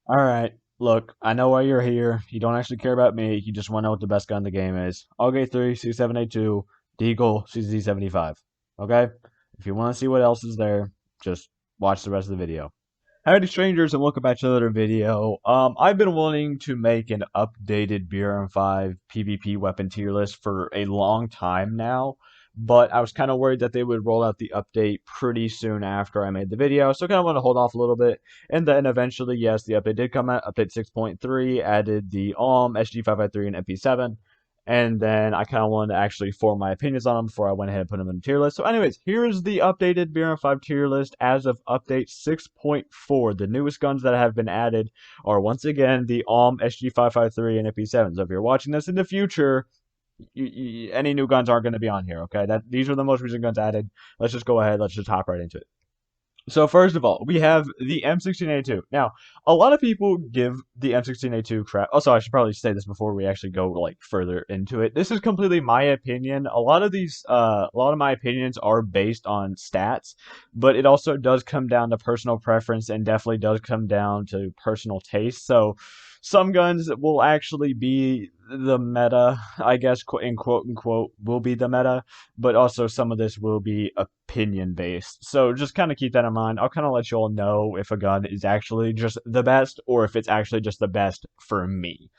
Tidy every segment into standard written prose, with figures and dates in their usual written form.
Alright, look, I know why you're here. You don't actually care about me. You just want to know what the best gun in the game is. AUG A3, C7A2, Deagle, CZ75. Okay? If you want to see what else is there, just watch the rest of the video. Howdy strangers and welcome back to another video. I've been wanting to make an updated BRM5 PvP weapon tier list for a long time now, but I was kind of worried that they would roll out the update pretty soon after I made the video, so I kind of want to hold off a little bit. And then eventually, yes, the update did come out. Update 6.3 added the SG553 and MP7. And then I kind of wanted to actually form my opinions on them before I went ahead and put them in the tier list. So anyways, here's the updated BRM5 tier list as of update 6.4. The newest guns that have been added are once again the SG553 and MP7. So if you're watching this in the future, any new guns aren't going to be on here, okay? These are the most recent guns added. Let's just go ahead. Let's just hop right into it. So first of all, we have the M16A2. Now, a lot of people give the M16A2 crap. Also, I should probably say this before we actually go like further into it. This is completely my opinion. A lot of my opinions are based on stats, but it also does come down to personal preference and definitely does come down to personal taste. So, some guns will actually be the meta, I guess, in quote unquote, will be the meta, but also some of this will be opinion based. So just kind of keep that in mind. I'll kind of let you all know if a gun is actually just the best or if it's actually just the best for me.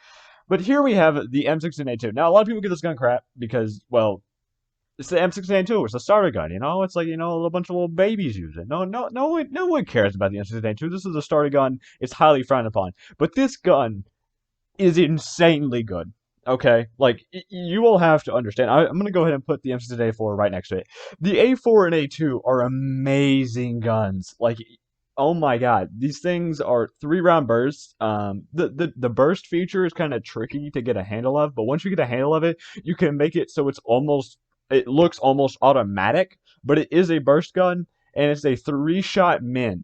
But here we have the M16A2. Now, a lot of people give this gun crap because, well, it's the M16A2. It's a starter gun, you know. It's like a little bunch of little babies use it. No one cares about the M16A2. This is a starter gun. It's highly frowned upon. But this gun is insanely good. Okay, like you will have to understand. I'm gonna go ahead and put the M16A4 right next to it. The A4 and A2 are amazing guns. Like, oh my god, these things are 3 round bursts. The burst feature is kind of tricky to get a handle of, but once you get a handle of it, you can make it so it looks almost automatic, but it is a burst gun and it's a 3 shot min.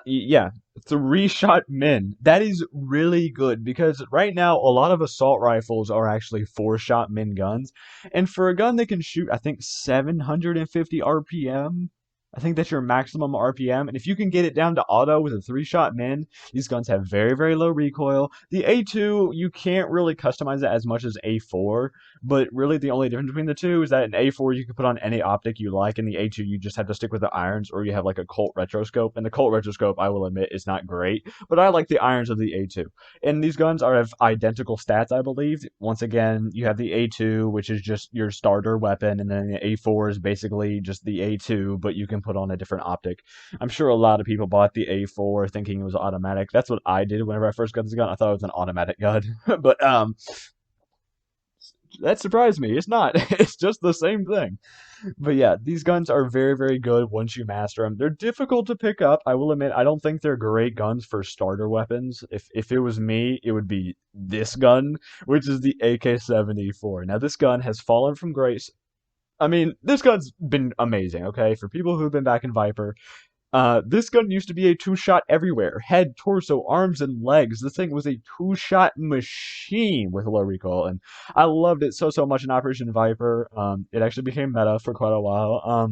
Yeah, 3 shot min. That is really good because right now a lot of assault rifles are actually 4 shot min guns, and for a gun that can shoot, I think 750 RPM. I think that's your maximum RPM, and if you can get it down to auto with a 3 shot min, these guns have very, very low recoil. The A2, you can't really customize it as much as A4, but really the only difference between the two is that an A4 you can put on any optic you like, and the A2 you just have to stick with the irons, or you have like a Colt retroscope. And the Colt retroscope, I will admit, is not great, but I like the irons of the A2. And these guns are of identical stats, I believe. Once again, you have the A2, which is just your starter weapon, and then the A4 is basically just the A2, but you can put on a different optic. I'm sure a lot of people bought the A4 thinking it was automatic. That's what I did whenever I first got this gun. I thought it was an automatic gun, but that surprised me. It's not. It's just the same thing. But yeah, these guns are very, very good once you master them. They're difficult to pick up. I will admit, I don't think they're great guns for starter weapons. If it was me, it would be this gun, which is the AK-74. Now, this gun has fallen from grace. I mean, this gun's been amazing, okay? For people who've been back in Viper, this gun used to be a 2 shot everywhere. Head, torso, arms, and legs. This thing was a 2 shot machine with low recoil, and I loved it so much in Operation Viper. It actually became meta for quite a while.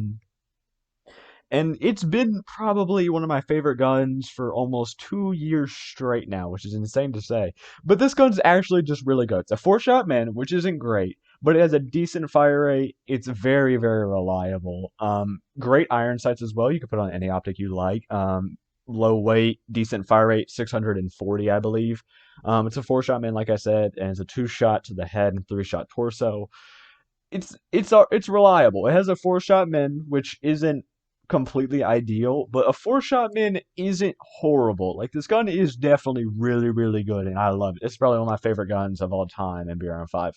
And it's been probably one of my favorite guns for almost 2 years straight now, which is insane to say. But this gun's actually just really good. It's a 4 shot min, which isn't great, but it has a decent fire rate. It's very, very reliable. Great iron sights as well. You can put on any optic you like. Low weight, decent fire rate, 640, I believe. It's a 4 shot min, like I said, and it's a 2 shot to the head and 3 shot torso. It's reliable. It has a 4 shot min, which isn't completely ideal, but a 4 shot min isn't horrible. Like, this gun is definitely really, really good, and I love it. It's probably one of my favorite guns of all time in BRM5.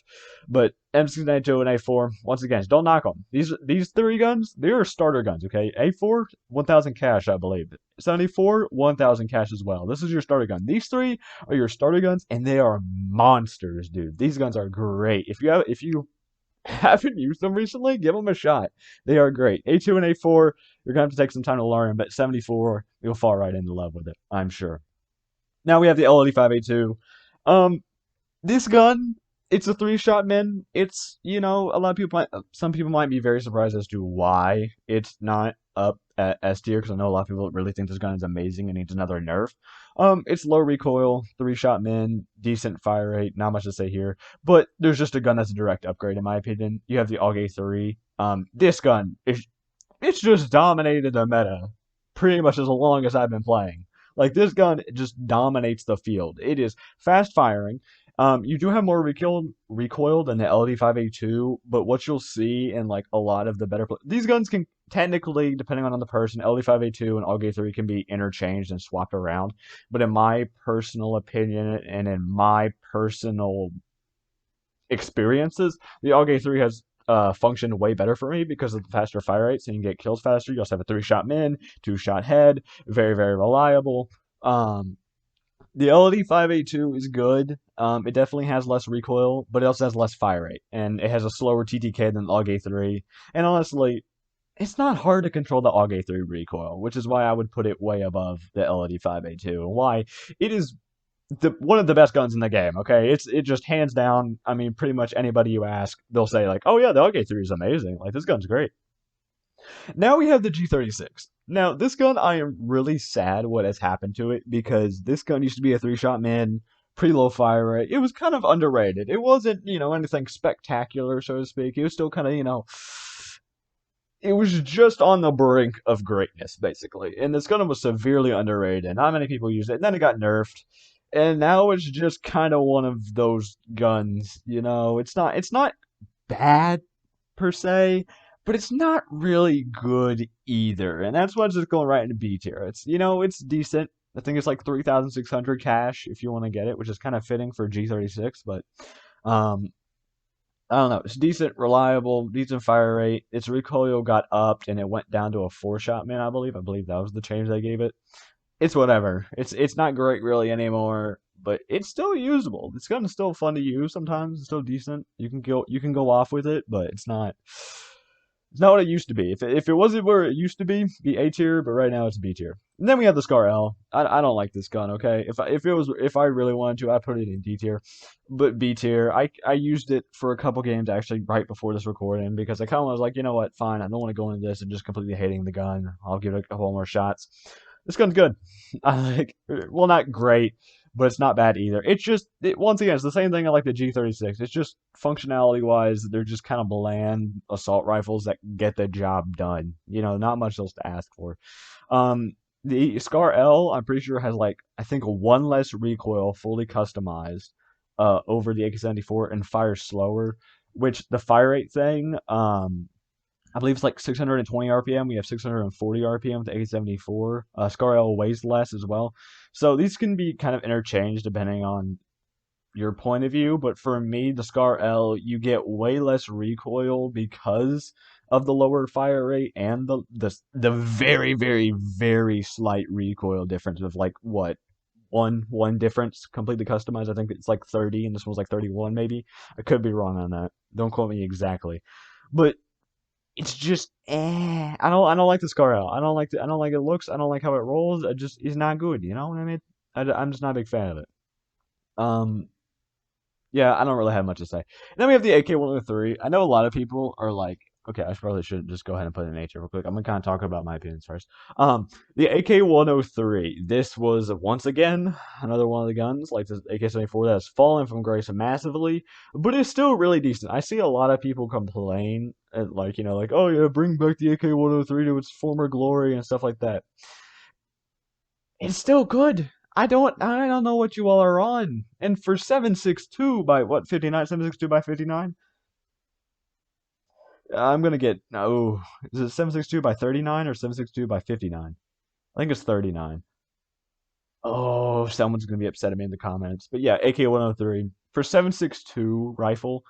But M16A2 and A4, once again, don't knock them. These 3 guns, they're starter guns, okay? A4, 1,000 cash, I believe. 74, 1,000 cash as well. This is your starter gun. These 3 are your starter guns, and they are monsters, dude. These guns are great. If you haven't used them recently, give them a shot. They are great. A2 and A4, you're going to have to take some time to learn, but 74, you'll fall right into love with it, I'm sure. Now we have the L85A2. This gun, it's a 3 shot min. It's, some people might be very surprised as to why it's not up at S tier, because I know a lot of people really think this gun is amazing and needs another nerf. It's low recoil, 3-shot min, decent fire rate, not much to say here. But there's just a gun that's a direct upgrade in my opinion. You have the AUG A3. This gun is it's just dominated the meta pretty much as long as I've been playing. Like this gun just dominates the field. It is fast firing. You do have more recoil than the LD5A2, but what you'll see in like a lot of the better these guns can technically, depending on the person, LD5A2 and AUG A3 can be interchanged and swapped around. But in my personal opinion and in my personal experiences, the AUG A3 has functioned way better for me because of the faster fire rate, so you can get kills faster. You also have a 3-shot min, 2-shot head, very, very reliable. The LD5A2 is good. It definitely has less recoil, but it also has less fire rate, and it has a slower TTK than the AUG A3. And honestly, it's not hard to control the AUG A3 recoil, which is why I would put it way above the LD5A2. Why? It is one of the best guns in the game. Okay, it just hands down. I mean, pretty much anybody you ask, they'll say like, "Oh yeah, the AUG A3 is amazing. Like this gun's great." Now we have the G36. Now this gun, I am really sad what has happened to it because this gun used to be a 3-shot min, pretty low fire rate. It was kind of underrated. It wasn't anything spectacular, so to speak. It was still kind of it was just on the brink of greatness, basically. And this gun was severely underrated. Not many people used it. And then it got nerfed. And now it's just kind of one of those guns, it's not bad per se, but it's not really good either. And that's why it's just going right into B tier. It's decent. I think it's like 3,600 cash if you want to get it, which is kind of fitting for G36, but um I don't know. It's decent, reliable, decent fire rate. Its recoil got upped and it went down to a 4-shot min, I believe. I believe that was the change they gave it. It's whatever. It's not great really anymore, but it's still usable. It's kind of still fun to use sometimes. It's still decent. You can go off with it, but it's not what it used to be. If it wasn't where it used to be A tier, but right now it's B tier. And then we have the Scar L. I don't like this gun. Okay, if I really wanted to, I put it in D tier, but B tier. I used it for a couple games actually right before this recording because I kind of was like, you know what, fine. I don't want to go into this and just completely hating the gun. I'll give it a couple more shots. This gun's good. I like, well, not great, but it's not bad either. Once again, it's the same thing I like the G36. It's just functionality wise, they're just kind of bland assault rifles that get the job done. Not much else to ask for. The Scar L, I'm pretty sure has like I think one less recoil, fully customized, over the AK-74 and fires slower. Which the fire rate thing, I believe it's like 620 RPM. We have 640 RPM with the AK-74. Scar L weighs less as well. So these can be kind of interchanged depending on your point of view. But for me, the Scar L, you get way less recoil because of the lower fire rate and the very, very, very slight recoil difference of like what? One difference completely customized. I think it's like 30 and this one's like 31 maybe. I could be wrong on that. Don't quote me exactly. But it's just I don't like the Scar out. I don't like it looks. I don't like how it rolls. It just is not good. You know what I mean? I'm just not a big fan of it. Um, yeah, I don't really have much to say. And then we have the AK-103. I know a lot of people are like, okay, I probably should just go ahead and put it in nature real quick. I'm gonna kind of talk about my opinions first. The AK-103. This was once again another one of the guns like the AK-74 that has fallen from grace massively, but it's still really decent. I see a lot of people complain and like oh yeah, bring back the AK-103 to its former glory and stuff like that. It's still good. I don't know what you all are on. And for 762 by what 59 762 by 59? I'm gonna get no. Is it 762 by 39 or 762 by 59? I think it's 39. Oh, someone's gonna be upset at me in the comments. But yeah, AK-103 for 762 rifle.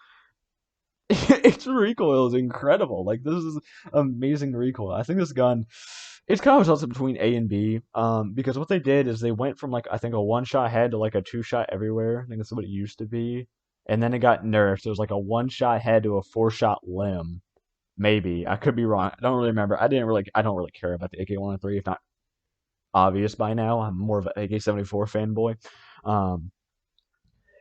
Its recoil is incredible. Like this is amazing recoil. I think this gun, it's kind of also between A and B. Because what they did is they went from like I think a 1-shot head to like a 2-shot everywhere. I think that's what it used to be, and then it got nerfed. It was like a 1-shot head to a 4-shot limb. Maybe I could be wrong. I don't really remember. I don't really care about the AK-103. If not obvious by now, I'm more of an AK-74 fanboy. Um,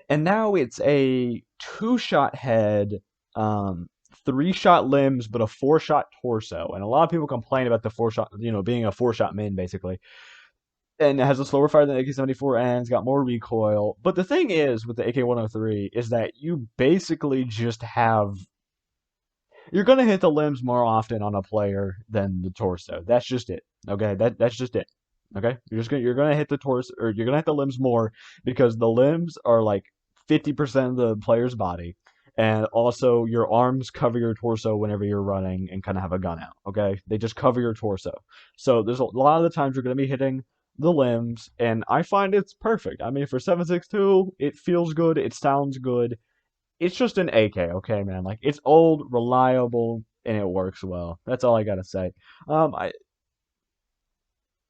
and now it's a 2-shot head, um, 3-shot limbs, but a 4-shot torso. And a lot of people complain about the 4-shot, being a 4-shot min basically. and it has a slower fire than the AK-74 and it's got more recoil. But the thing is with the AK-103 is that you basically just have you're gonna hit the limbs more often on a player than the torso. That's just it. Okay, that's just it. Okay, you're gonna hit the torso or you're gonna hit the limbs more because the limbs are like 50% of the player's body, and also your arms cover your torso whenever you're running and kind of have a gun out. Okay, they just cover your torso. So there's a lot of the times you're gonna be hitting the limbs, and I find it's perfect. I mean, for 7.62, it feels good, it sounds good, it's just an AK, okay, man. Like it's old, reliable, and it works well. That's all I gotta say. I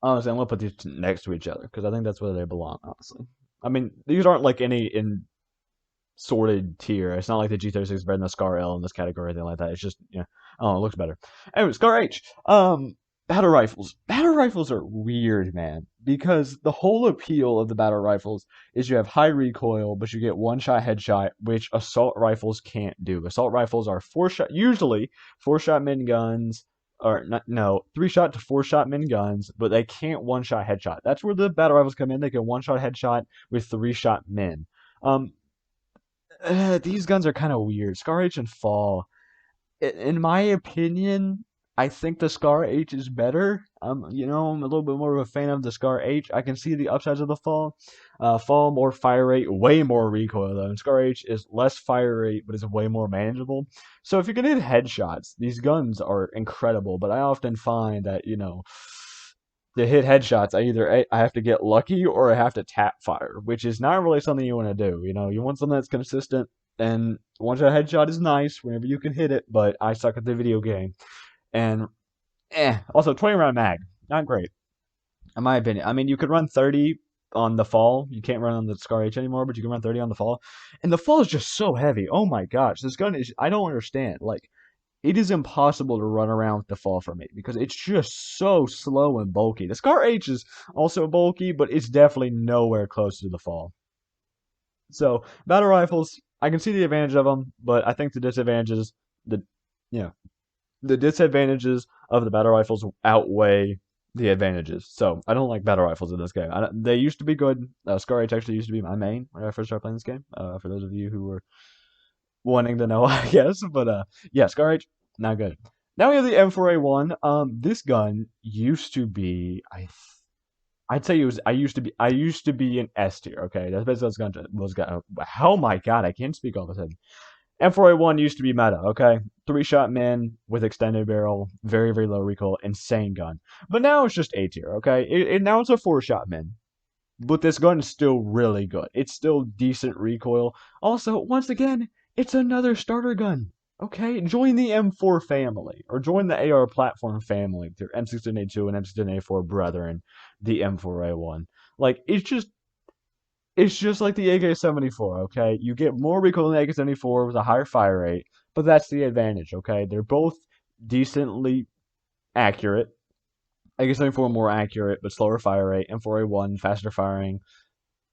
honestly, I'm gonna put these next to each other because I think that's where they belong. Honestly, I mean these aren't like any in sorted tier. It's not like the G36 is better than the Scar L in this category or anything like that. It's just, yeah, I don't know, it looks better. Anyway, Scar H. Battle rifles. Battle rifles are weird, man, because the whole appeal of the battle rifles is you have high recoil, but you get one shot headshot, which assault rifles can't do. Assault rifles are usually four shot miniguns, or not, no, three shot to four shot miniguns, but they can't one shot headshot. That's where the battle rifles come in. They can one shot headshot with three shot min. Um, these guns are kind of weird. Scar H and Fall. In my opinion, I think the Scar H is better. I'm a little bit more of a fan of the Scar H. I can see the upsides of the Fall. Fall more fire rate, way more recoil though. And Scar H is less fire rate, but is way more manageable. So if you can hit headshots, these guns are incredible. But I often find that to hit headshots, I have to get lucky or I have to tap fire, which is not really something you want to do. You want something that's consistent. And one shot headshot is nice whenever you can hit it, but I suck at the video game. And also 20 round mag, not great in my opinion. I mean, you could run 30 on the Fall. You can't run on the Scar H anymore, but you can run 30 on the Fall. And the Fall is just so heavy. Oh my gosh, this gun is, I don't understand. Like, it is impossible to run around with the Fall for me because it's just so slow and bulky. The Scar H is also bulky, but it's definitely nowhere close to the Fall. So battle rifles, I can see the advantage of them, but I think the disadvantages, the you know, the disadvantages of the battle rifles outweigh the advantages. So I don't like battle rifles in this game. They used to be good. Scar H actually used to be my main when I first started playing this game. For those of you who were wanting to know, I guess. But yeah, Scar H, not good. Now we have the M4A1. This gun used to be, I'd say it was. I used to be an S tier. Okay, that's basically what this gun was. Oh my god, I can't speak all of a sudden. M4A1 used to be meta. Okay, three shot min with extended barrel, very very low recoil, insane gun. But now it's just A tier. Okay, now it's a four shot min. But this gun is still really good. It's still decent recoil. Also, once again, it's another starter gun. Okay, join the M4 family, or join the AR platform family with your M16A2 and M16A4 brethren, the M4A1. Like, it's just like the AK-74, okay? You get more recoil than the AK-74 with a higher fire rate, but that's the advantage, okay? They're both decently accurate. AK-74 more accurate, but slower fire rate. M4A1 faster firing,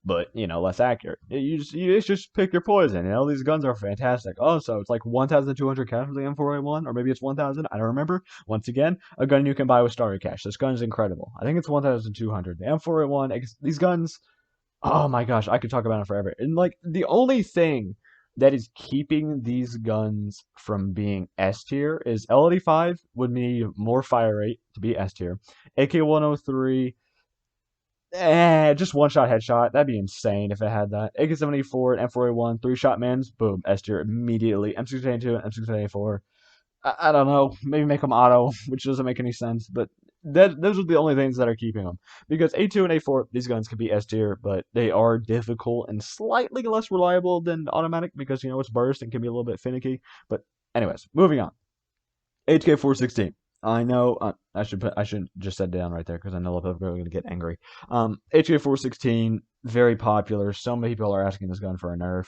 but less accurate. You just pick your poison. These guns are fantastic. Also, it's like 1,200 cash for the M4A1, or maybe it's 1,000. I don't remember. Once again, a gun you can buy with starter cash. This gun is incredible. I think it's 1,200. The M4A1, these guns. Oh my gosh, I could talk about it forever. And like the only thing that is keeping these guns from being S tier is LD5 would need more fire rate to be S tier. AK-103, just one shot headshot. That'd be insane if it had that. AK-74 and M4A1, three shot mins, boom, S tier immediately. M16A2 and M16A4. I don't know, maybe make them auto, which doesn't make any sense, but those are the only things that are keeping them. Because A2 and A4, these guns can be S tier, but they are difficult and slightly less reliable than automatic because, it's burst and can be a little bit finicky. But anyways, moving on. HK416. I know I should just set down right there because I know a lot of people are going to get angry. HK416, very popular. So many people are asking this gun for a nerf.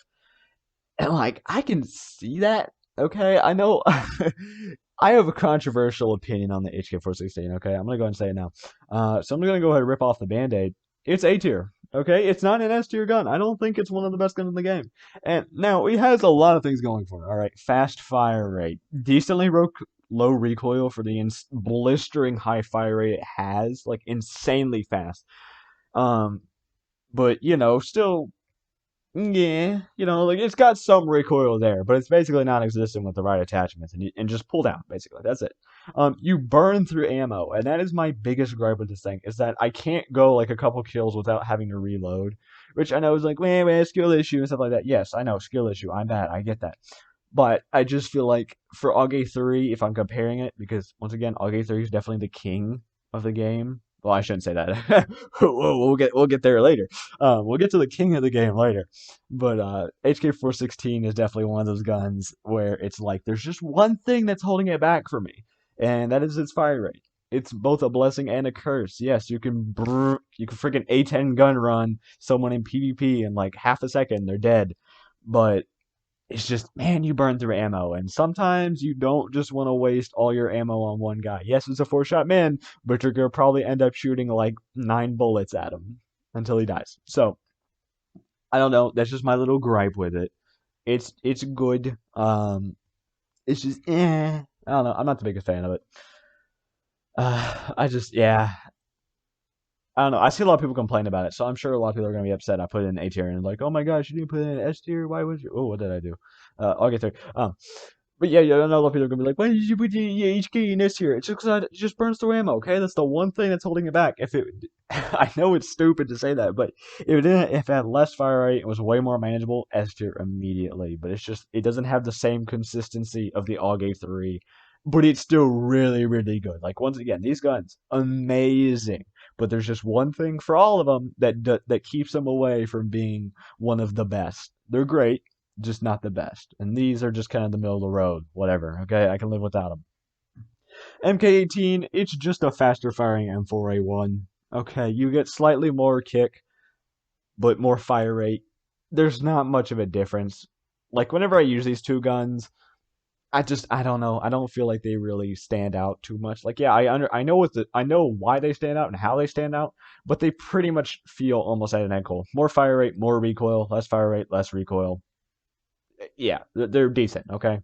And like, I can see that. Okay, I know I have a controversial opinion on the HK416. Okay, I'm gonna go ahead and say it now. So I'm gonna go ahead and rip off the band-aid. It's A tier. Okay, it's not an S tier gun. I don't think it's one of the best guns in the game. And now it has a lot of things going for it. All right, fast fire rate, decently low recoil for the blistering high fire rate it has, like insanely fast. Um, but still, yeah, like it's got some recoil there, but it's basically non-existent with the right attachments, and just pull down. Basically, that's it. You burn through ammo, and that is my biggest gripe with this thing is that I can't go like a couple kills without having to reload, which I know is like, man, skill issue and stuff like that. Yes, I know skill issue. I'm bad. I get that. But I just feel like for AUG A3, if I'm comparing it, because once again, AUG A3 is definitely the king of the game. Well, I shouldn't say that. we'll get there later. We'll get to the king of the game later. But HK416 is definitely one of those guns where it's like there's just one thing that's holding it back for me, and that is its fire rate. It's both a blessing and a curse. Yes, you can freaking A10 gun run someone in PvP in like half a second, they're dead. But it's just, man, you burn through ammo, and sometimes you don't just want to waste all your ammo on one guy. Yes, it's a 4-shot man, but you're gonna probably end up shooting like 9 bullets at him until he dies. So I don't know. That's just my little gripe with it. It's good. It's just I don't know. I'm not the biggest fan of it. I just I don't know. I see a lot of people complain about it, so I'm sure a lot of people are gonna be upset. I put it in A tier and like, oh my gosh, you didn't put it in S tier. Why would you? Oh, what did I do? I'll get there. But yeah, I know a lot of people are gonna be like, why did you put the HK in this tier? It's just because it just burns through ammo. Okay, that's the one thing that's holding it back. If it, I know it's stupid to say that, but if it had less fire rate, it was way more manageable. S tier immediately. But it's just it doesn't have the same consistency of the AUG A3, but it's still really really good. Like once again, these guns amazing. But there's just one thing for all of them that keeps them away from being one of the best. They're great, just not the best. And these are just kind of the middle of the road. Whatever. Okay, I can live without them. MK18, it's just a faster firing M4A1. Okay, you get slightly more kick, but more fire rate. There's not much of a difference. Like whenever I use these two guns, I don't know. I don't feel like they really stand out too much. Like yeah, I know why they stand out and how they stand out, but they pretty much feel almost identical. More fire rate, more recoil, less fire rate, less recoil. Yeah, they're decent. Okay,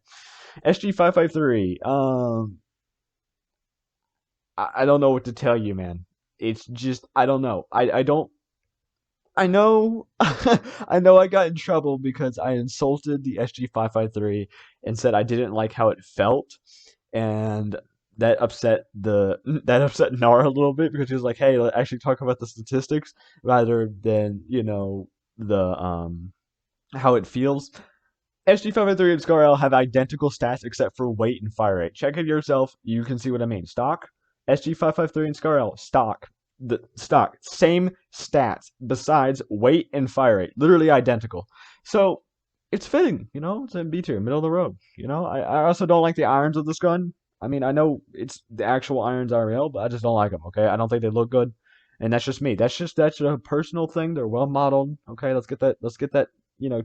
SG553. I don't know what to tell you, man. It's just I don't know. I don't I know I know I got in trouble because I insulted the SG553 and said I didn't like how it felt, and that upset Nara a little bit because he was like, "Hey, let's actually talk about the statistics rather than the how it feels." SG553 and Scar L have identical stats except for weight and fire rate. Check it yourself. You can see what I mean. Stock, SG553 and Scar L, stock, same stats besides weight and fire rate, literally identical. So it's fitting, it's in B tier, middle of the road. I also don't like the irons of this gun. I mean, I know it's the actual irons are real, but I just don't like them. Okay, I don't think they look good, and that's just me. That's a personal thing. They're well modeled. Okay, let's get that.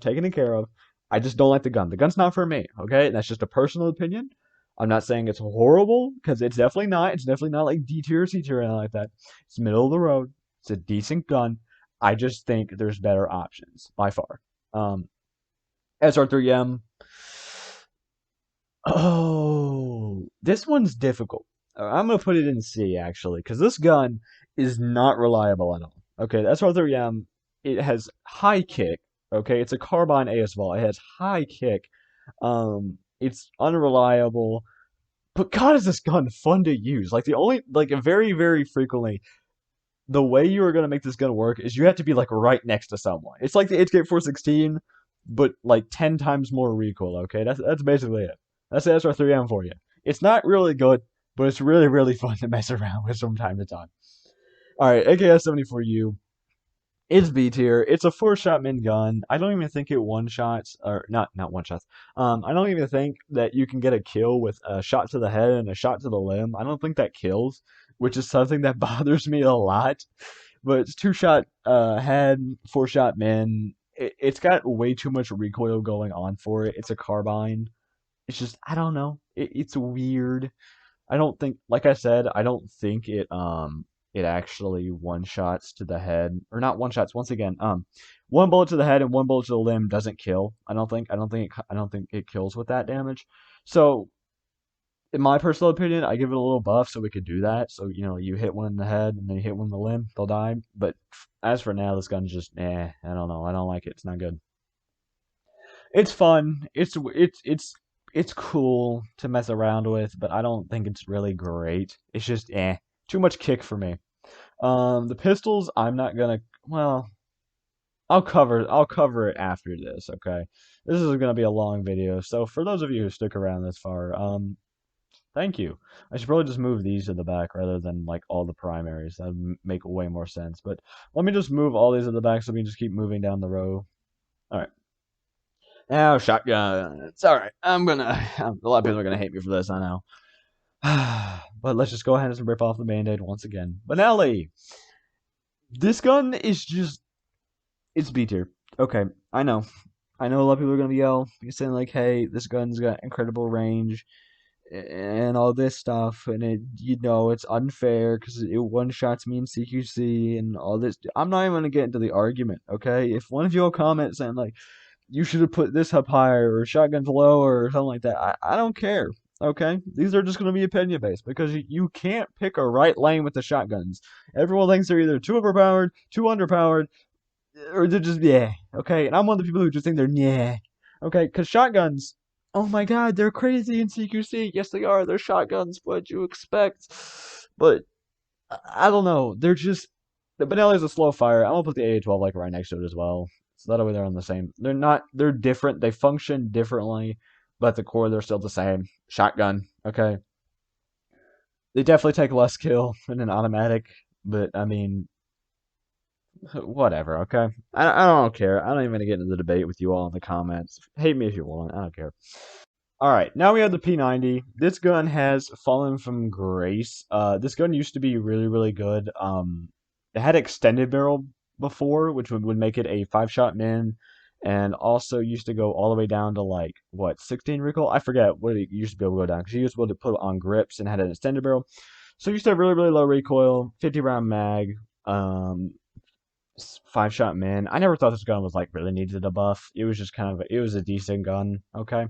Taken care of. I just don't like the gun. The gun's not for me. Okay, and that's just a personal opinion. I'm not saying it's horrible because it's definitely not. It's definitely not like D tier or C tier or anything like that. It's middle of the road. It's a decent gun. I just think there's better options by far. SR3M. Oh, this one's difficult. I'm gonna put it in C actually because this gun is not reliable at all. Okay, the SR3M. It has high kick. Okay, it's a carbine ASVAL. It has high kick. It's unreliable. But God, is this gun fun to use? Like very, very frequently, the way you are gonna make this gun work is you have to be like right next to someone. It's like the HK416, but like 10 times more recoil. Okay, that's basically it. That's the SR3M for you. It's not really good, but it's really, really fun to mess around with from time to time. All right, AKS-74U. It's B tier. It's a 4-shot gun. I don't even think it one shots or not one shots. I don't even think that you can get a kill with a shot to the head and a shot to the limb. I don't think that kills, which is something that bothers me a lot. But it's 2-shot head, 4-shot men. It's got way too much recoil going on for it. It's a carbine. It's just I don't know. It's weird. I don't think, like I said, I don't think it actually one shots to the head or not one shots. Once again, one bullet to the head and one bullet to the limb doesn't kill. I don't think it kills with that damage. So in my personal opinion, I give it a little buff so we could do that. So, you hit one in the head and then you hit one in the limb, they'll die. But as for now, this gun's just, I don't know. I don't like it. It's not good. It's fun. It's cool to mess around with, but I don't think it's really great. It's just, too much kick for me. The pistols, I'm not gonna, well, I'll cover it after this, okay? This is gonna be a long video, so for those of you who stick around this far, thank you. I should probably just move these to the back rather than like all the primaries. That would make way more sense. But let me just move all these to the back so we can just keep moving down the row. All right. Now shotgun. It's all right. A lot of people are gonna hate me for this. I know. But let's just go ahead and rip off the band-aid once again. Benelli. This gun is just, it's B tier. Okay, I know. I know a lot of people are gonna yell, saying like, "Hey, this gun's got incredible range and all this stuff, and it's unfair because it one shots me in CQC and all this." I'm not even gonna get into the argument. Okay, if one of you will comment saying like, "You should have put this up higher or shotguns lower or something like that," I don't care. Okay, these are just going to be opinion based because you can't pick a right lane with the shotguns. Everyone thinks they're either too overpowered, too underpowered, or they're just yeah. Okay, and I'm one of the people who just think they're yeah. Okay, because shotguns, oh my god, they're crazy in CQC. Yes, they are. They're shotguns. What'd you expect? But I don't know. They're just the Benelli's a slow fire. I'm gonna put the AA-12 like right next to it as well. So that way they're on the same. They're not. They're different. They function differently, but at the core they're still the same. Shotgun. Okay. They definitely take less kill than an automatic, but I mean, whatever. Okay. I don't care. I don't even get into the debate with you all in the comments. Hate me if you want. I don't care. All right, now we have the P90. This gun has fallen from grace. This gun used to be really, really good. It had extended barrel before, which would make it a 5-shot min, and also used to go all the way down to like what 16 recoil. I forget what it used to be able to go down because you used to be able to put it on grips and had an extended barrel. So it used to have really, really low recoil, 50 round mag, 5-shot min. I never thought this gun was like really needed a buff. It was just it was a decent gun. Okay.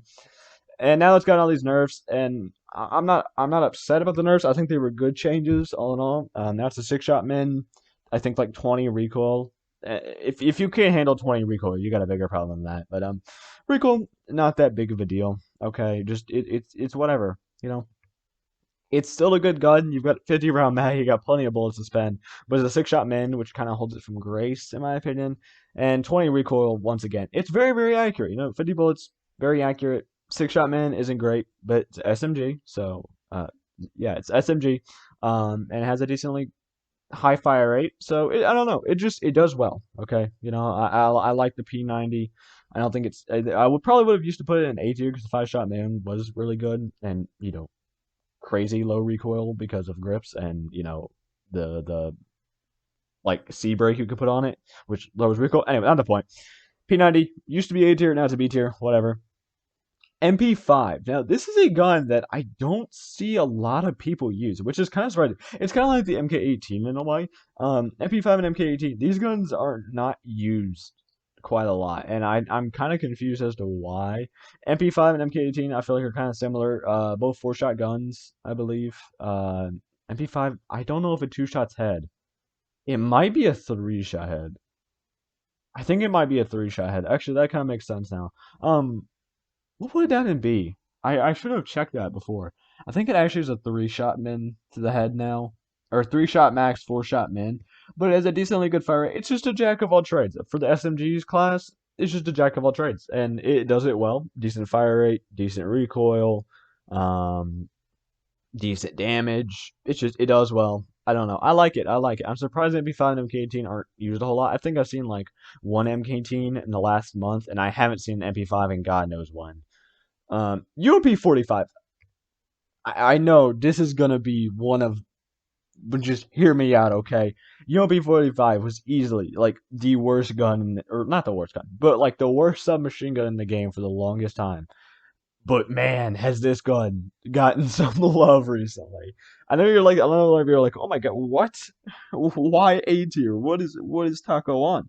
And now it's got all these nerfs, and I'm not upset about the nerfs. I think they were good changes all in all. Now it's a 6-shot min. I think like 20 recoil. If you can't handle 20 recoil, you got a bigger problem than that. But recoil not that big of a deal. Okay, just it's whatever. It's still a good gun. You've got 50 round mag. You got plenty of bullets to spend. But it's a 6-shot min, which kind of holds it from grace in my opinion. And 20 recoil once again. It's very very accurate. 50 bullets, very accurate. 6-shot min isn't great, but it's SMG, so yeah, it's SMG, and it has a decently high fire rate. So I don't know, it does well. Okay, I like the P90. I don't think I would have used to put it in A tier because the 5-shot min was really good and crazy low recoil because of grips and the like C brake you could put on it, which lowers recoil. Anyway, not the point. P90 used to be A tier, now it's a B tier, whatever. MP5. Now, this is a gun that I don't see a lot of people use, which is kind of surprising. It's kind of like the MK18 in a way. MP5 and MK18, these guns are not used quite a lot, and I'm kind of confused as to why. MP5 and MK18, I feel like are kind of similar. Both 4-shot guns, I believe. MP5, I don't know if a 2-shot's head. It might be a 3-shot head. I think it might be a 3-shot head. Actually, that kind of makes sense now. We'll put it down in B. I should have checked that before. I think it actually is a 3-shot min to the head now. Or 3-shot max, 4-shot min. But it has a decently good fire rate. It's just a jack of all trades. For the SMGs class, it's just a jack of all trades. And it does it well. Decent fire rate, decent recoil, decent damage. It does well. I don't know. I like it. I'm surprised MP5 and MK18 aren't used a whole lot. I think I've seen like one MK18 in the last month, and I haven't seen an MP5 in God knows when. UMP45. I know this is gonna be one of, but just hear me out, okay? UMP45 was easily like the worst gun, or not the worst gun, but like the worst submachine gun in the game for the longest time. But man, has this gun gotten some love recently? I know you're like, I know you're like, oh my god, what? Why A tier? What is Taco on?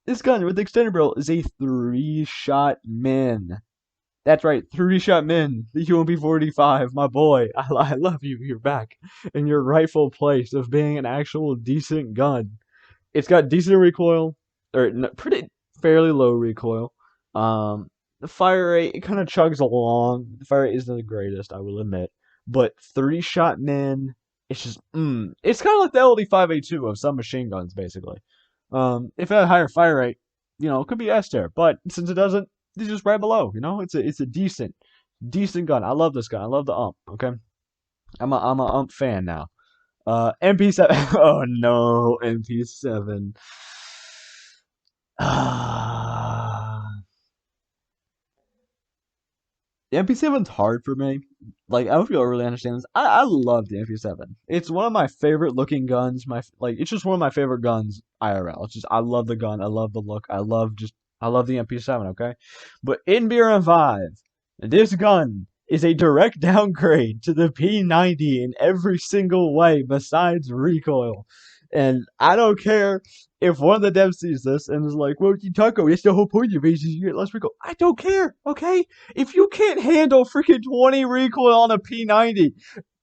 This gun with the extended barrel is a 3-shot min. That's right, 3-shot min, the UMP45, my boy. I love you. You're back in your rightful place of being an actual decent gun. It's got decent recoil, or pretty fairly low recoil. The fire rate, it kind of chugs along. The fire rate isn't the greatest, I will admit, but 3-shot min, it's just it's kind of like the LD5A2 of some machine guns, basically. If it had a higher fire rate, it could be S tier, but since it doesn't, it's just right below. It's a decent gun. I love this gun. I love the ump. Okay, I'm a ump fan now. MP7. Oh no, MP7. The MP7's hard for me. Like, I don't feel really understand this. I love the MP7. It's one of my favorite looking guns. It's just one of my favorite guns IRL. It's just I love the gun. I love the look. I love the MP7. Okay, but in BRM5, this gun is a direct downgrade to the P90 in every single way besides recoil. And I don't care if one of the devs sees this and is like, well, Taco, it's the whole point of it is you get less recoil. I don't care, okay? If you can't handle freaking 20 recoil on a P90,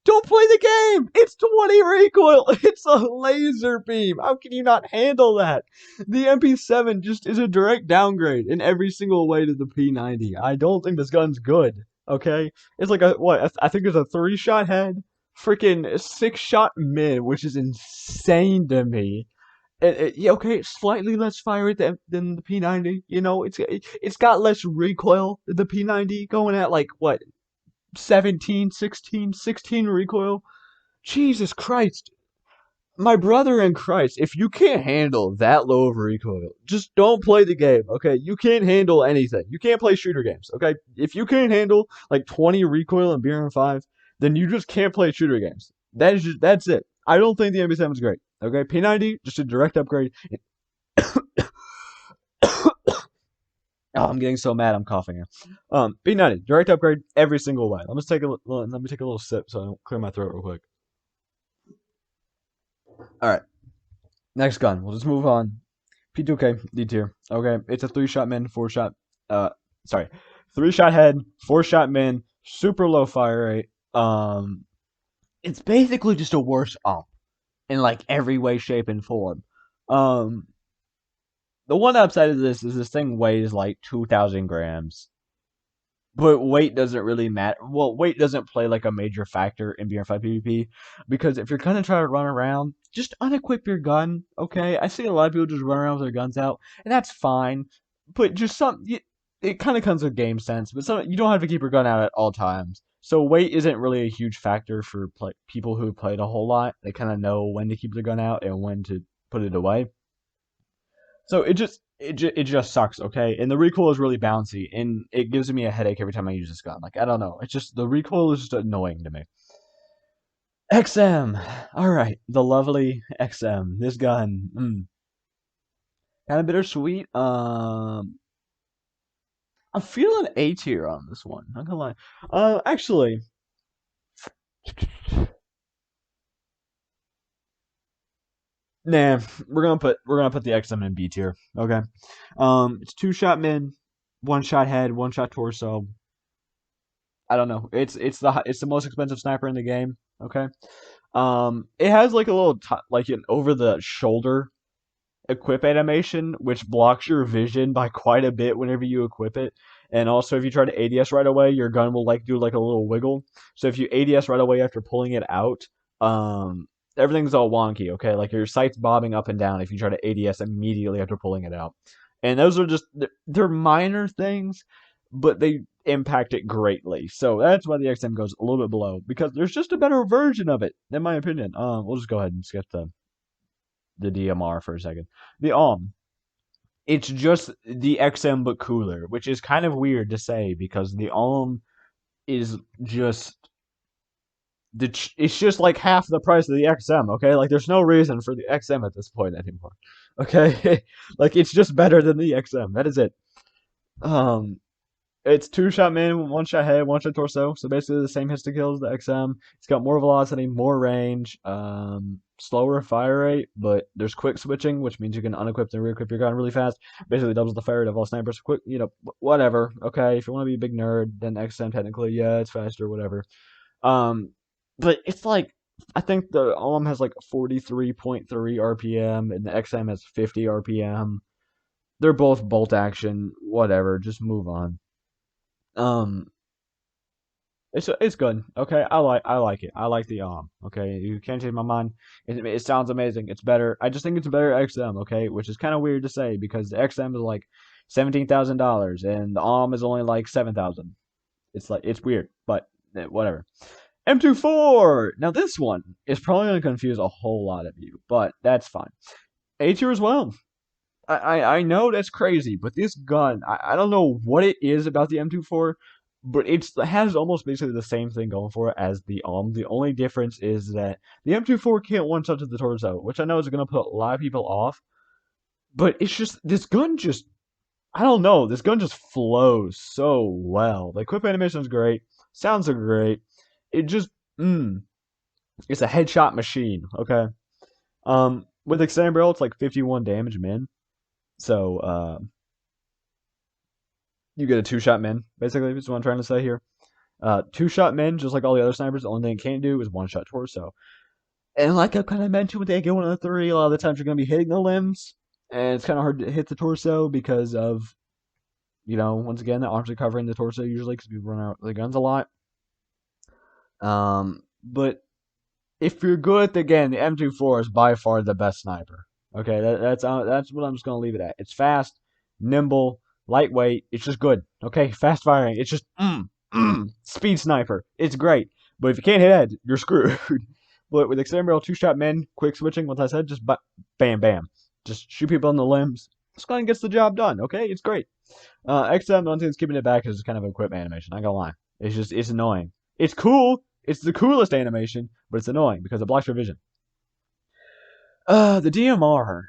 don't play the game. It's 20 recoil. It's a laser beam. How can you not handle that? The MP7 just is a direct downgrade in every single way to the P90. I don't think this gun's good, okay? It's like I think it's a 3-shot head, freaking 6-shot mid, which is insane to me. Yeah, okay, it's slightly less fire rate than the P90. It's got less recoil than the P90, going at like what, 17, 16 recoil. Jesus Christ. My brother in Christ, if you can't handle that low of recoil, just don't play the game, okay? You can't handle anything. You can't play shooter games, okay? If you can't handle like 20 recoil in BRM5, then you just can't play shooter games. That's it. I don't think the MP7 is great, okay? P90, just a direct upgrade. Oh, I'm getting so mad. I'm coughing here. P90, direct upgrade every single way. Let me take a little sip so I don't clear my throat real quick. All right, next gun. We'll just move on. P2K D tier. Okay, it's a 3-shot min, 4-shot. Sorry, 3-shot head, 4-shot min, super low fire rate. It's basically just a worse ump in like every way, shape, and form. The one upside of this is this thing weighs like 2,000 grams. But weight doesn't really matter. Well, weight doesn't play like a major factor in BR5 PvP because if you're gonna try to run around, just unequip your gun. Okay, I see a lot of people just run around with their guns out, and that's fine. But just it kind of comes with game sense. But you don't have to keep your gun out at all times. So weight isn't really a huge factor for people who played a whole lot. They kind of know when to keep their gun out and when to put it away. So it just sucks, okay? And the recoil is really bouncy, and it gives me a headache every time I use this gun. Like, I don't know. It's just the recoil is just annoying to me. XM. All right, the lovely XM. This gun, kind of bittersweet. I'm feeling A tier on this one. Not gonna lie. Actually, nah. We're gonna put the XM in B tier. Okay. It's 2-shot min, 1-shot head, 1-shot torso. I don't know. It's the most expensive sniper in the game. Okay. It has like a little like an over the shoulder equip animation, which blocks your vision by quite a bit whenever you equip it. And also, if you try to ADS right away, your gun will like do like a little wiggle. So if you ADS right away after pulling it out, everything's all wonky. Okay, like your sight's bobbing up and down if you try to ADS immediately after pulling it out. And those are just they're minor things, but they impact it greatly. So that's why the XM goes a little bit below because there's just a better version of it, in my opinion. We'll just go ahead and skip the DMR for a second. The it's just the XM but cooler, which is kind of weird to say because the is just it's just like half the price of the XM. Okay, like there's no reason for the XM at this point anymore. Okay, like it's just better than the XM. That is it. Um, It's two-shot min, one-shot head, one-shot torso. So basically the same hits to kills the XM. It's got more velocity, more range, slower fire rate, but there's quick switching, which means you can unequip and re-equip your gun really fast. Basically doubles the fire rate of all snipers. Quick, whatever. Okay, if you want to be a big nerd, then XM technically, yeah, it's faster, whatever. Um, but it's like I think the OM has like 43.3 RPM and the XM has 50 RPM. They're both bolt action, whatever. Just move on. Um, it's good. Okay, I like it. I like the Okay, you can't change my mind. It sounds amazing. It's better. I just think it's better XM. Okay, which is kind of weird to say because the XM is like $17,000 and the is only like 7,000. It's weird, but whatever. M24. Now this one is probably going to confuse a whole lot of you, but that's fine. A tier as well. I know that's crazy, but this gun, I don't know what it is about the M24, but it has almost basically the same thing going for it as the The only difference is that the M24 can't one-shot to the torso, which I know is going to put a lot of people off, but it's just, this gun just, I don't know, this gun just flows so well. The equip animation is great, sounds are great, it just, it's a headshot machine, okay? With extended barrel, it's like 51 damage min. So you get a two-shot min, basically, is what I'm trying to say here. Two-shot min, just like all the other snipers, the only thing it can't do is one-shot torso. And like I kind of mentioned with the AK-103, a lot of the times you're going to be hitting the limbs, and it's kind of hard to hit the torso because of, once again, the arms are covering the torso usually because people run out the guns a lot. But if you're good at the game, the M24 is by far the best sniper. Okay, that's what I'm just gonna leave it at. It's fast, nimble, lightweight. It's just good. Okay, fast firing. It's just speed sniper. It's great. But if you can't hit head, you're screwed. But with extended barrel, two-shot men, quick switching, what I said, just bam, bam, just shoot people on the limbs. This gun gets the job done. Okay, it's great. XM, the one thing that's keeping it back is kind of a quick animation. I ain't gonna lie. It's annoying. It's cool. It's the coolest animation, but it's annoying because it blocks your vision. The DMR,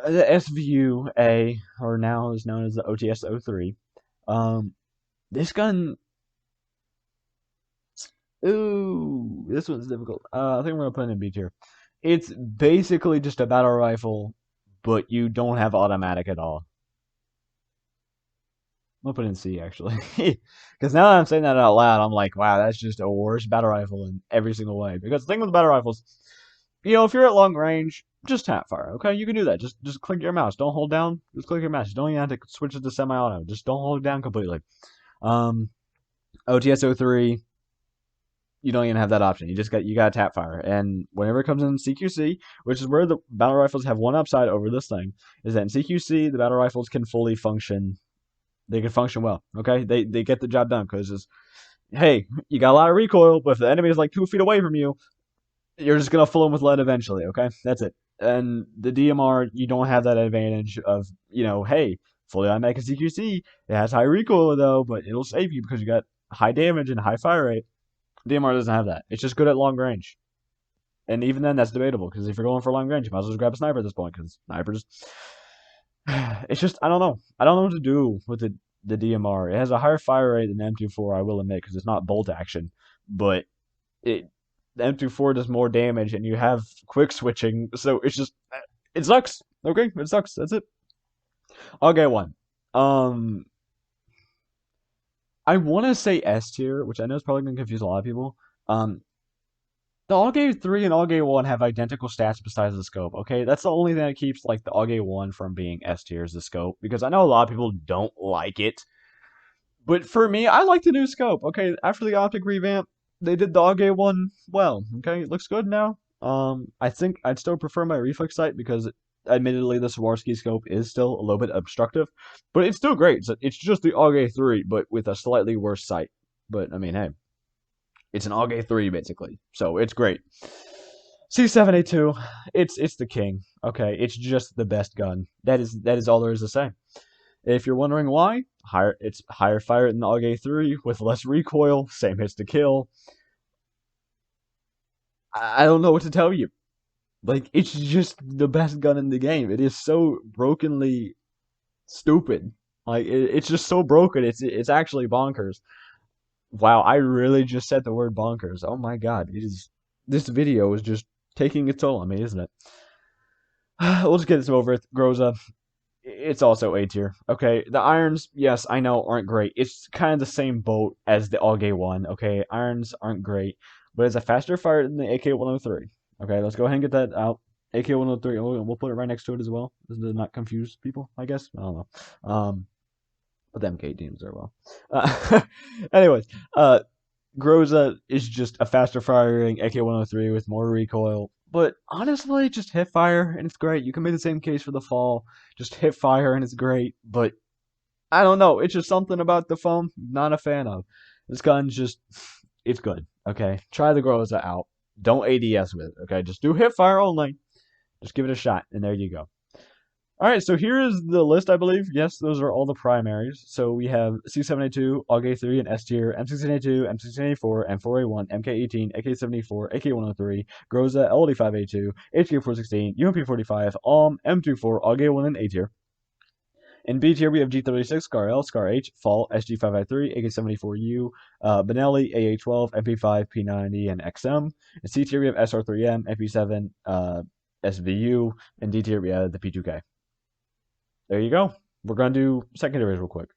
the SVU-A, or now is known as the OTS-03. This gun, ooh, this one's difficult. I think we're gonna put it in B tier. It's basically just a battle rifle, but you don't have automatic at all. I'm gonna put it in C actually, because now that I'm saying that out loud, I'm like, wow, that's just a worse battle rifle in every single way. Because the thing with battle rifles, if you're at long range, just tap fire. Okay, you can do that. Just click your mouse. Don't hold down. Just click your mouse. You don't even have to switch it to semi-auto. Just don't hold it down completely. OTS-03, you don't even have that option. You got tap fire. And whenever it comes in CQC, which is where the battle rifles have one upside over this thing, is that in CQC the battle rifles can fully function. They can function well. Okay, they get the job done because hey, you got a lot of recoil, but if the enemy is like 2 feet away from you, you're just gonna fill them with lead eventually. Okay, that's it. And the DMR, you don't have that advantage of hey, fully automatic CQC. It has high recoil though, but it'll save you because you got high damage and high fire rate. DMR doesn't have that. It's just good at long range. And even then, that's debatable because if you're going for long range, you might as well just grab a sniper at this point because snipers. It's just I don't know. I don't know what to do with the DMR. It has a higher fire rate than the M24, I will admit, because it's not bolt action. But the M24 does more damage, and you have quick switching, so it sucks. Okay, it sucks. That's it. AUG A1. I want to say S tier, which I know is probably going to confuse a lot of people. The AUG A3 and AUG A1 have identical stats besides the scope. Okay, that's the only thing that keeps like the AUG A1 from being S tier is the scope, because I know a lot of people don't like it. But for me, I like the new scope. Okay, after the optic revamp, they did the AUG A1 well. Okay, it looks good now. I think I'd still prefer my reflex sight because admittedly the Swarovski scope is still a little bit obstructive, but it's still great. It's just the AUG A3, but with a slightly worse sight. But I mean, hey, it's an AUG A3 basically, so it's great. C7A2, it's the king. Okay, it's just the best gun. That is all there is to say. If you're wondering why, it's higher fire than the AUG A3 with less recoil, same hits to kill. I don't know what to tell you. Like, it's just the best gun in the game. It is so brokenly stupid. Like it's just so broken. It's actually bonkers. Wow, I really just said the word bonkers. Oh my god, it is. This video is just taking its toll on me, isn't it? We'll just get this over with. Groza, it's also A tier. Okay, the irons, yes, I know aren't great. It's kind of the same boat as the AUG A1. Okay, irons aren't great, but it's a faster fire than the AK-103. Okay, let's go ahead and get that out. AK-103, we'll put it right next to it as well. This does not confuse people, I guess. I don't know. But the MK teams are well. Anyways, Groza is just a faster firing AK-103 with more recoil. But honestly, just hip fire and it's great. You can make the same case for the fall. Just hip fire and it's great. But I don't know. It's just something about the foam. Not a fan of. This gun's just, it's good. Okay, try the Groza out. Don't ADS with it. Okay, just do hip fire only. Just give it a shot, and there you go. All right, so here is the list, I believe. Yes, those are all the primaries. So we have C782, AUG A3, and S tier, M16A2, M16A4, M4A1, MK18, AK74, AK103, Groza, LD5A2, HK416, UMP45, M24, AUG A1, and A tier. In B tier, we have G36, Scar L, Scar H, Fall, SG553, AK74U, Benelli, AA12, MP5, P90, and XM. In C tier, we have SR3M, MP7, SVU, and D tier, we have the P2K. There you go. We're going to do secondaries real quick.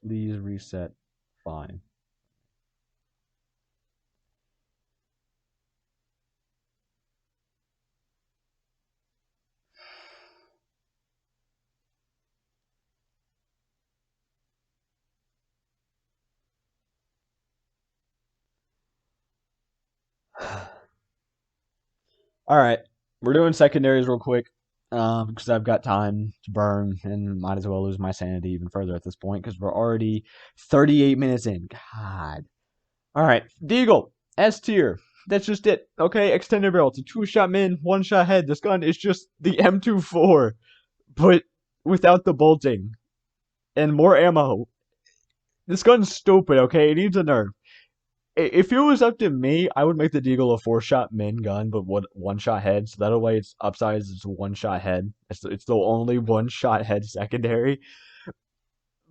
Please reset. Fine. All right. We're doing secondaries real quick because I've got time to burn and might as well lose my sanity even further at this point because we're already 38 minutes in. God. All right. Deagle, S tier. That's just it. Okay. Extended barrel. It's a two-shot min, one-shot head. This gun is just the M24, but without the bolting and more ammo. This gun's stupid, okay? It needs a nerf. If it was up to me, I would make the Deagle a four-shot min gun, but one-shot head. So that way it's upsized. It's one-shot head. It's the only one-shot head secondary.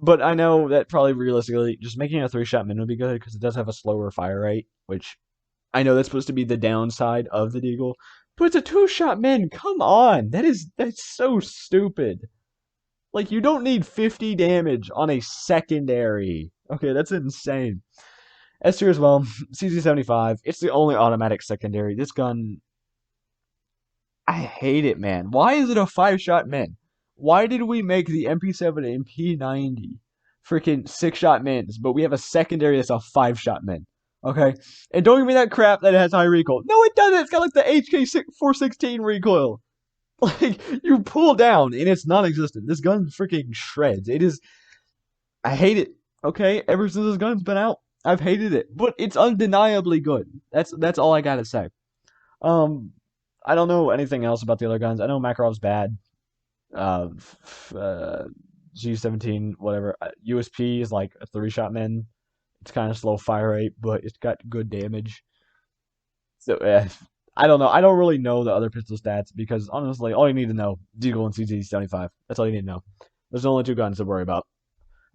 But I know that probably realistically, just making a three-shot min would be good because it does have a slower fire rate, which I know that's supposed to be the downside of the Deagle. But it's a two-shot min. Come on, that's so stupid. Like you don't need 50 damage on a secondary. Okay, that's insane. S tier as well, CZ75. It's the only automatic secondary. This gun, I hate it, man. Why is it a five-shot min? Why did we make the MP7 and P90 freaking six-shot mins, but we have a secondary that's a five-shot min? Okay? And don't give me that crap that it has high recoil. No, it doesn't. It's got like the HK416 recoil. Like, you pull down and it's non-existent. This gun freaking shreds. It is, I hate it. Okay? Ever since this gun's been out, I've hated it, but it's undeniably good. That's all I gotta say. Um, I don't know anything else about the other guns. I know Makarov's bad. Uh, G17, whatever. USP is like a three-shot min. It's kind of slow fire rate, but it's got good damage. So I don't know. I don't really know the other pistol stats because honestly, all you need to know: Deagle and CZ75. That's all you need to know. There's only two guns to worry about.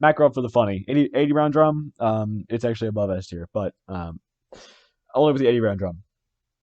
Makarov for the funny. 80 round drum, it's actually above S tier, but only with the 80 round drum.